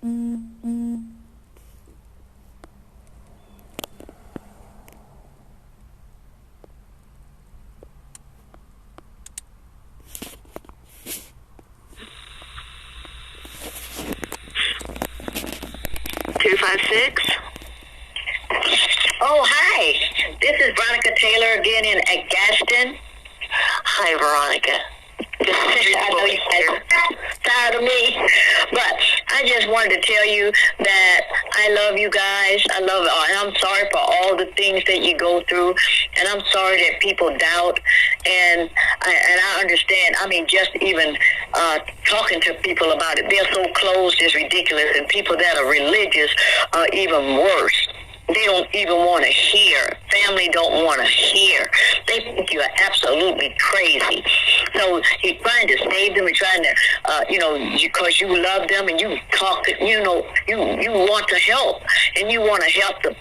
256. Oh, hi. This is Veronica Taylor again in Gaston. Hi, Veronica. I know you guys are tired of me, but I just wanted to tell you that I love you guys. And I'm sorry for all the things that you go through, and I'm sorry that people doubt, and I understand. I mean, just even talking to people about it, they're so closed, it's ridiculous, and people that are religious are even worse. They don't even want to hear. Family don't want to hear. They think you're absolutely crazy. So you're trying to save them and trying to, because you love them and you talk, you want to help. And you want to help the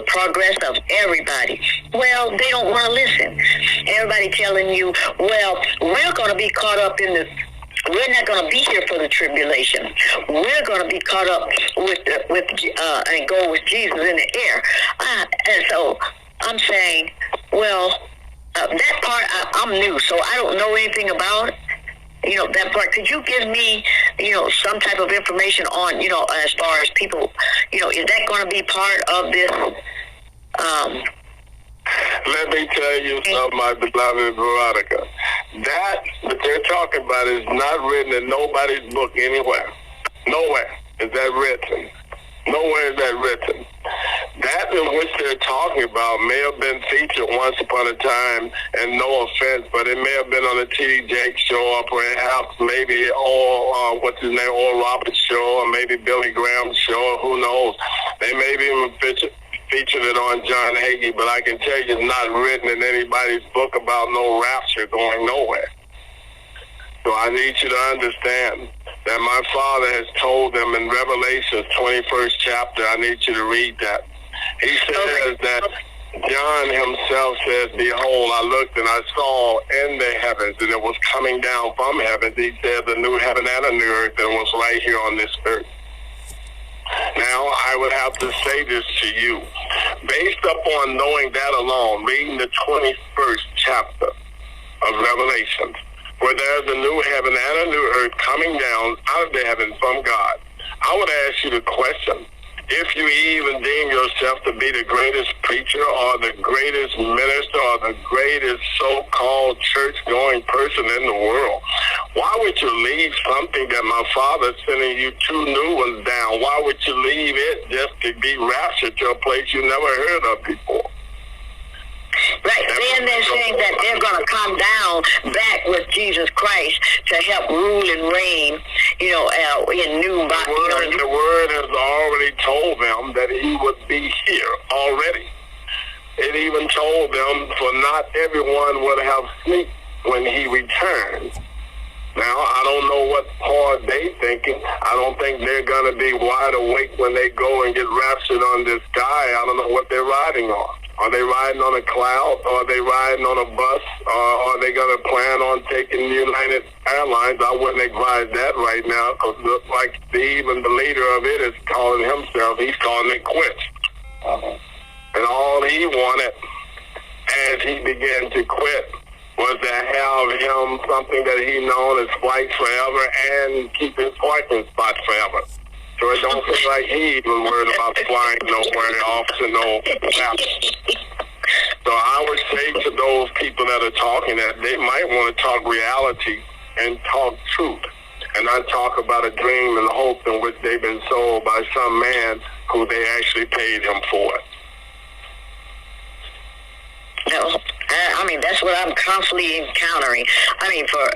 progress of everybody. Well, they don't want to listen. Everybody telling you, well, we're going to be caught up in the we're not going to be here for the tribulation. We're going to be caught up and go with Jesus in the air. And so I'm saying, well, that part I'm new, so I don't know anything about it. That part. Could you give me, some type of information on, as far as people, is that going to be part of this? Let me tell you something, my beloved Veronica. That they're talking about is not written in nobody's book anywhere. Nowhere is that written. Nowhere is that written. That in which they're talking about may have been featured once upon a time, and no offense, but it may have been on the T.D. Jakes show, or perhaps maybe Oral Roberts show, or maybe Billy Graham's show, who knows. They may be even featured it on John Hagee, but I can tell you it's not written in anybody's book about no rapture going nowhere. So I need you to understand that my Father has told them in Revelation's 21st chapter, I need you to read that. He says that John himself says, behold, I looked and I saw in the heavens, and it was coming down from heaven. He said the new heaven and a new earth, and was right here on this earth. Now, I would have to say this to you. Based upon knowing that alone, reading the 21st chapter of Revelation, where there's a new heaven and a new earth coming down out of the heaven from God, I would ask you the question, if you even deem yourself to be the greatest preacher or the greatest minister or the greatest so-called church-going person in the world, why would you leave something that my Father's sending you two new ones down? Why would you leave it just to be raptured to a place you never heard of before? Right. Then they're saying that they're going to come down back with Jesus Christ to help rule and reign, in new bodies. The word has already told them that he would be here already. It even told them for not everyone would have sleep when he returns. Now, I don't know what part they thinking. I don't think they're going to be wide awake when they go and get raptured on this sky. I don't know what they're riding on. Are they riding on a cloud? Or are they riding on a bus? Or are they going to plan on taking United Airlines? I wouldn't advise that right now, because like even the leader of it is calling himself, he's calling it quits. And all he wanted as he began to quit was to have him something that he known as flight forever and keep his parking spot forever. So it don't feel like he even worried about flying nowhere off to no map. So I would say to those people that are talking that they might want to talk reality and talk truth, and not talk about a dream and hope in which they've been sold by some man who they actually paid him for it. No, I mean, that's what I'm constantly encountering. I mean, for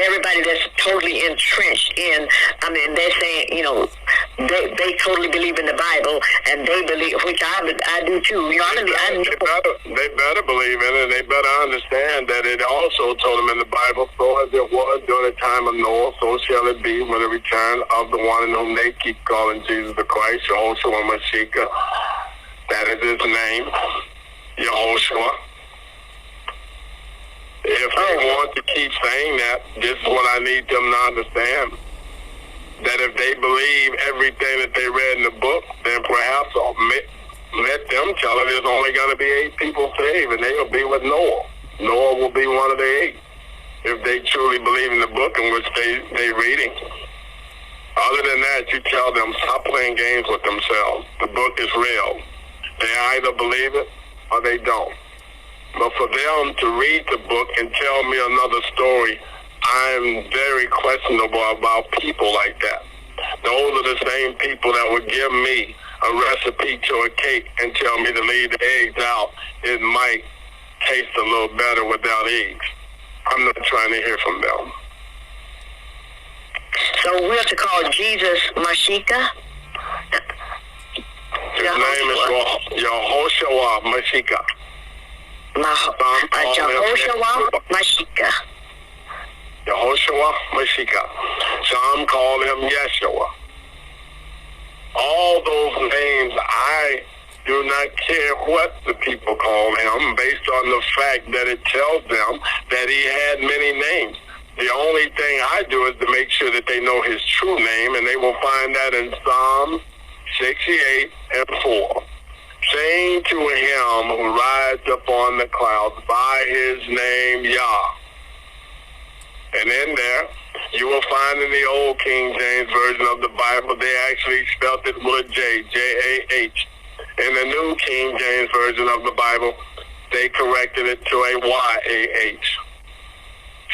everybody that's totally entrenched in, I mean, they're saying, they totally believe in the Bible, and they believe, which I do too. They better believe in it, and they better understand that it also told them in the Bible, so as it was during the time of Noah, so shall it be when the return of the one in whom they keep calling Jesus the Christ, Yahoshua Mashiach. That is his name. Yahoshua. If they want to keep saying that, this is what I need them to understand. That if they believe everything that they read in the book, then perhaps let them tell it there's only going to be 8 people saved, and they will be with Noah. Noah will be one of the 8 if they truly believe in the book in which they reading. Other than that, you tell them, stop playing games with themselves. The book is real. They either believe it or they don't. But for them to read the book and tell me another story, I'm very questionable about people like that. Those are the same people that would give me a recipe to a cake and tell me to leave the eggs out. It might taste a little better without eggs. I'm not trying to hear from them. So we have to call Jesus Mashika? His name is Yahoshua Mashika. Yahoshua Mashika. Yahoshua Mashika. Some call him Yeshua. All those names, I do not care what the people call him, based on the fact that it tells them that he had many names. The only thing I do is to make sure that they know his true name, and they will find that in Psalm 68 and 4. Saying to him who rides upon the clouds by his name Yah. And in there, you will find in the old King James Version of the Bible, they actually spelled it with a J, J-A-H. In the New King James Version of the Bible, they corrected it to a Y-A-H.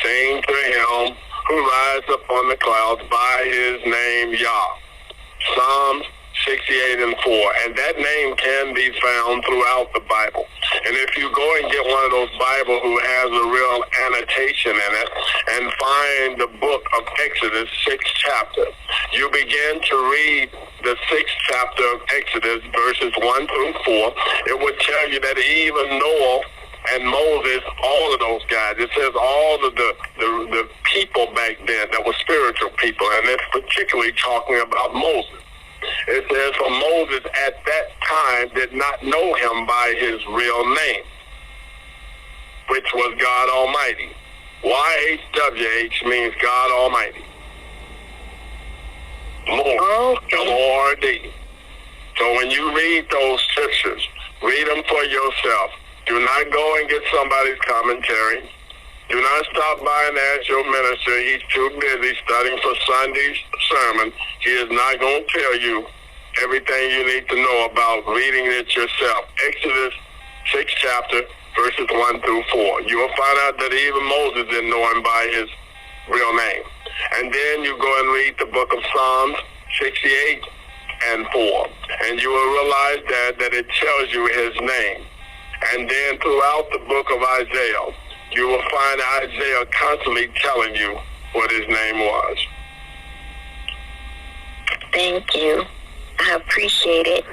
Saying to him who rides upon the clouds by his name Yah. Psalms 68 and 4. And that name can be found throughout the Bible. And if you go and get one of those Bibles who has a real annotation in it and find the book of Exodus, 6th chapter, you begin to read the 6th chapter of Exodus, verses 1 through 4. It would tell you that even Noah and Moses, all of those guys, it says all of the people back then that were spiritual people, and it's particularly talking about Moses. It says, for Moses at that time did not know him by his real name, which was God Almighty. YHWH means God Almighty. Lord, L-O-R-D. So when you read those scriptures, read them for yourself. Do not go and get somebody's commentary. Do not stop by and ask your minister. He's too busy studying for Sunday's sermon. He is not going to tell you everything you need to know about reading it yourself. Exodus 6th chapter, verses 1 through 4. You will find out that even Moses didn't know him by his real name. And then you go and read the book of Psalms 68 and 4. And you will realize that it tells you his name. And then throughout the book of Isaiah, you will find Isaiah constantly telling you what his name was. Thank you. I appreciate it.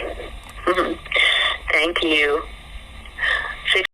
Thank you.